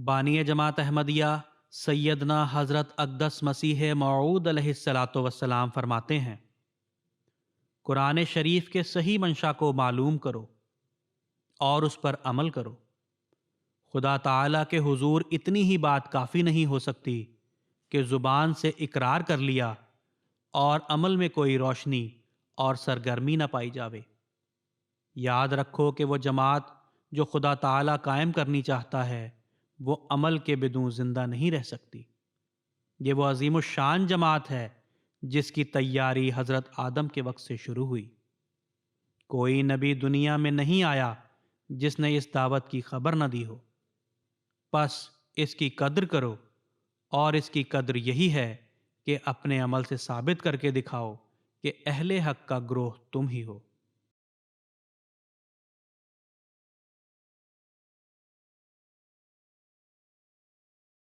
بانی جماعت احمدیہ سیدنا حضرت اقدس مسیح موعود علیہ الصلاۃ والسلام فرماتے ہیں، قرآن شریف کے صحیح منشا کو معلوم کرو اور اس پر عمل کرو۔ خدا تعالیٰ کے حضور اتنی ہی بات کافی نہیں ہو سکتی کہ زبان سے اقرار کر لیا اور عمل میں کوئی روشنی اور سرگرمی نہ پائی جاوے۔ یاد رکھو کہ وہ جماعت جو خدا تعالیٰ قائم کرنی چاہتا ہے وہ عمل کے بدون زندہ نہیں رہ سکتی۔ یہ وہ عظیم الشان جماعت ہے جس کی تیاری حضرت آدم کے وقت سے شروع ہوئی۔ کوئی نبی دنیا میں نہیں آیا جس نے اس دعوت کی خبر نہ دی ہو۔ پس اس کی قدر کرو، اور اس کی قدر یہی ہے کہ اپنے عمل سے ثابت کر کے دکھاؤ کہ اہل حق کا گروہ تم ہی ہو۔